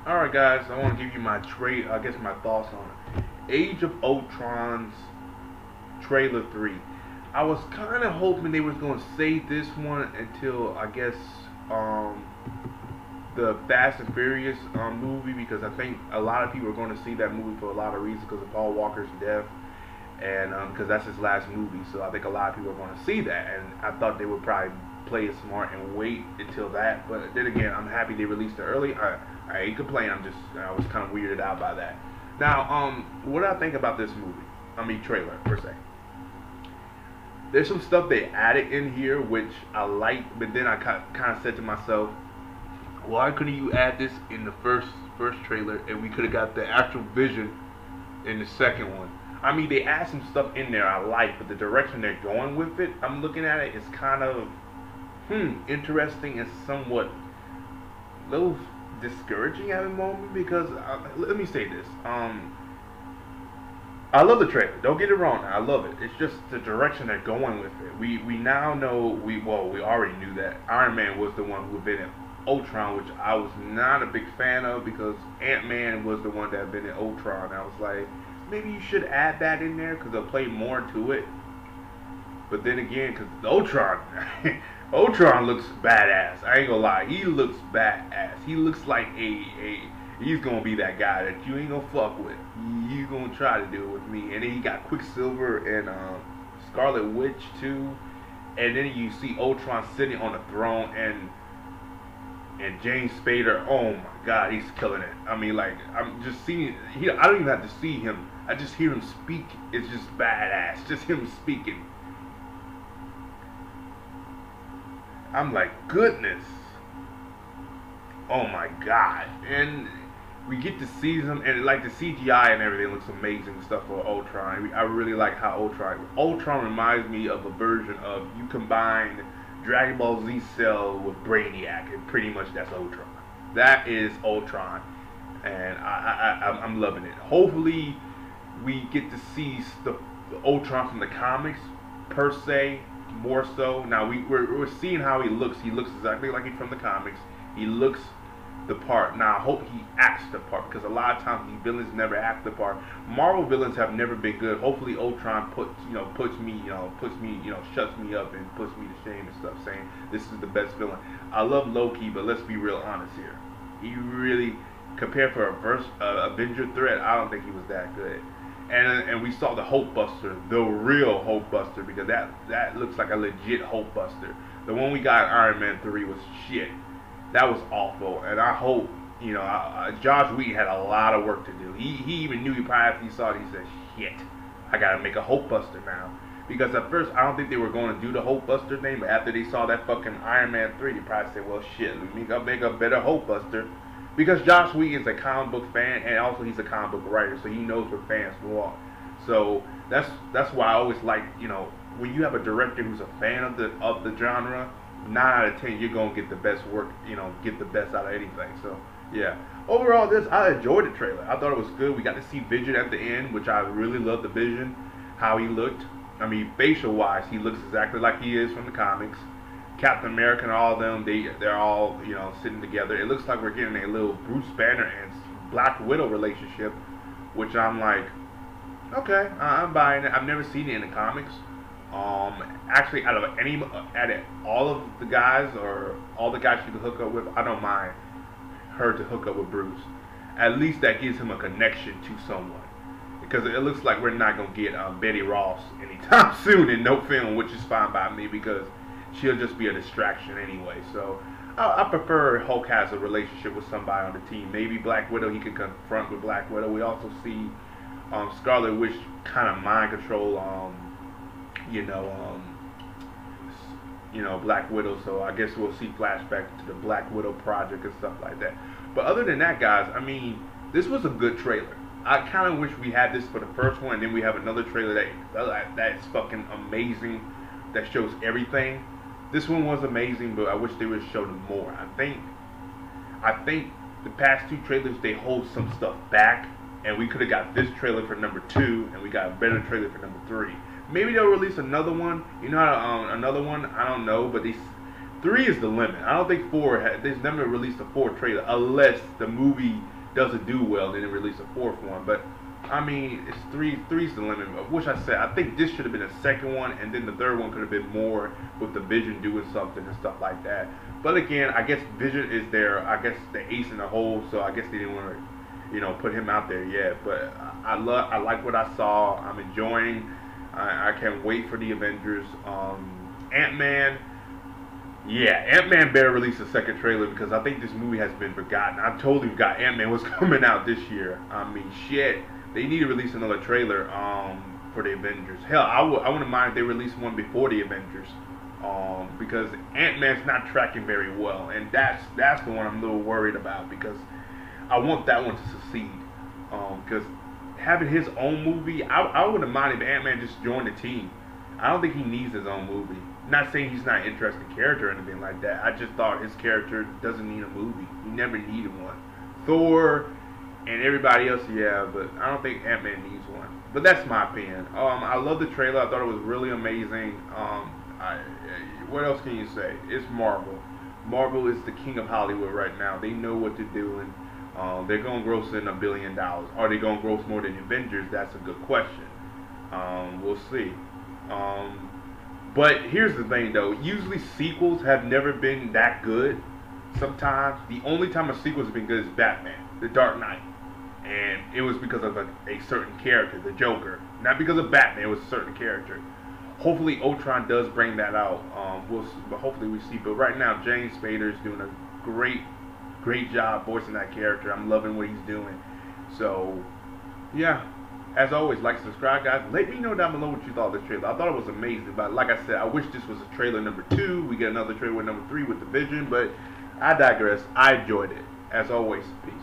Alright guys, I want to give you my my thoughts on it. Age of Ultron's trailer 3. I was kind of hoping they was going to save this one until um the Fast and Furious movie, because I think a lot of people are going to see that movie for a lot of reasons because of Paul Walker's death, and because that's his last movie. So I think a lot of people are going to see that, and I thought they would probably play it smart and wait until that. But then again, I'm happy they released it early. I ain't complaining. I was kind of weirded out by that. Now, what I think about this movie, trailer per se. There's some stuff they added in here which I like, but then I kind of said to myself, why couldn't you add this in the first trailer, and we could have got the actual vision in the second one? They add some stuff in there I like, but the direction they're going with it, I'm looking at it, is kind of interesting and somewhat a little discouraging at the moment, because let me say this. I love the trailer. Don't get it wrong. I love it. It's just the direction they're going with it. We now know we already knew that Iron Man was the one who invented Ultron, which I was not a big fan of, because Ant-Man was the one that invented Ultron. I was like, maybe you should add that in there because they'll play more to it. But then again, because Ultron, Ultron looks badass. I ain't gonna lie, he looks badass. He looks like he's gonna be that guy that you ain't gonna fuck with. You gonna try to do it with me. And then he got Quicksilver and Scarlet Witch too. And then you see Ultron sitting on the throne, and James Spader. Oh my God, he's killing it. I'm just seeing. I don't even have to see him. I just hear him speak. It's just badass. Just him speaking. I'm like, goodness. Oh my God. And we get to see them, and like the CGI and everything looks amazing and stuff for Ultron. I really like how Ultron reminds me of a version of, you combine Dragon Ball Z Cell with Brainiac, and pretty much that's Ultron. That is Ultron, and I'm loving it. Hopefully we get to see the Ultron from the comics per se, more so. Now we're seeing how he looks. He looks exactly like he's from the comics. He looks the part. Now I hope he acts the part, because a lot of times these villains never act the part. Marvel villains have never been good. Hopefully Ultron shuts me up and puts me to shame and stuff, saying this is the best villain. I love Loki, but let's be real honest here. He really, compared for a Avenger threat, I don't think he was that good. And we saw the Hope Buster, the real Hope Buster, because that looks like a legit Hope Buster. The one we got in Iron Man 3 was shit. That was awful, and I hope, Josh Whedon had a lot of work to do. He even knew, probably after he saw it, he said, shit, I gotta make a Hope Buster now. Because at first, I don't think they were going to do the Hope Buster thing, but after they saw that fucking Iron Man 3, they probably said, well, shit, let me go make a better Hope Buster. Because Josh Whedon is a comic book fan, and also he's a comic book writer, so he knows what fans want. So that's why I always like, when you have a director who's a fan of the genre, 9 out of 10 you're gonna get the best work, get the best out of anything. So yeah, overall, I enjoyed the trailer. I thought it was good. We got to see Vision at the end, which I really loved. The Vision, how he looked. Facial wise, he looks exactly like he is from the comics. Captain America and all of them, they're all sitting together. It looks like we're getting a little Bruce Banner and Black Widow relationship, which I'm like, okay, I'm buying it. I've never seen it in the comics. Actually, out of all of the guys, or all the guys she could hook up with, I don't mind her to hook up with Bruce. At least that gives him a connection to someone. Because it looks like we're not going to get Betty Ross anytime soon in no film, which is fine by me, because she'll just be a distraction anyway. So I prefer Hulk has a relationship with somebody on the team. Maybe Black Widow, he could confront with Black Widow. We also see Scarlet Witch kind of mind control Black Widow, so I guess we'll see flashbacks to the Black Widow project and stuff like that. But other than that, guys, this was a good trailer. I kind of wish we had this for the first one, and then we have another trailer that is fucking amazing, that shows everything. This one was amazing, but I wish they would show them more. I think the past two trailers, they hold some stuff back, and we could have got this trailer for number 2, and we got a better trailer for number 3. Maybe they'll release another one. Another one. I don't know, but 3 is the limit. I don't think 4. They've never released a 4 trailer unless the movie doesn't do well, then release a fourth one. But I mean, it's three's the limit. Which I said, I think this should have been a second one, and then the third one could have been more with the Vision doing something and stuff like that. But again, I guess Vision is there. I guess the ace in the hole, so I guess they didn't want to, put him out there yet. But I like what I saw. I'm enjoying. I can't wait for the Avengers. Ant-Man. Yeah, Ant-Man better release a second trailer because I think this movie has been forgotten. I totally forgot Ant-Man was coming out this year. I mean, shit. They need to release another trailer for the Avengers. Hell, I wouldn't mind if they released one before the Avengers. Because Ant-Man's not tracking very well. And that's the one I'm a little worried about because I want that one to succeed. Because having his own movie, I wouldn't mind if Ant-Man just joined the team. I don't think he needs his own movie. Not saying he's not an interesting character or anything like that. I just thought his character doesn't need a movie. He never needed one. Thor and everybody else, yeah, but I don't think Ant-Man needs one. But that's my opinion. I love the trailer. I thought it was really amazing. What else can you say? It's Marvel. Marvel is the king of Hollywood right now. They know what they're doing. They're going to gross in $1 billion. Are they going to gross more than the Avengers? That's a good question. We'll see. But here's the thing, though. Usually sequels have never been that good. Sometimes the only time a sequel has been good is Batman, The Dark Knight, and it was because of a certain character, the Joker. Not because of Batman. It was a certain character. Hopefully, Ultron does bring that out. But hopefully we see. But right now, James Spader is doing a great job voicing that character. I'm loving what he's doing. So, yeah. As always, like, subscribe, guys. Let me know down below what you thought of this trailer. I thought it was amazing, but like I said, I wish this was a trailer number 2. We get another trailer with number 3 with the Vision, but I digress. I enjoyed it. As always, peace.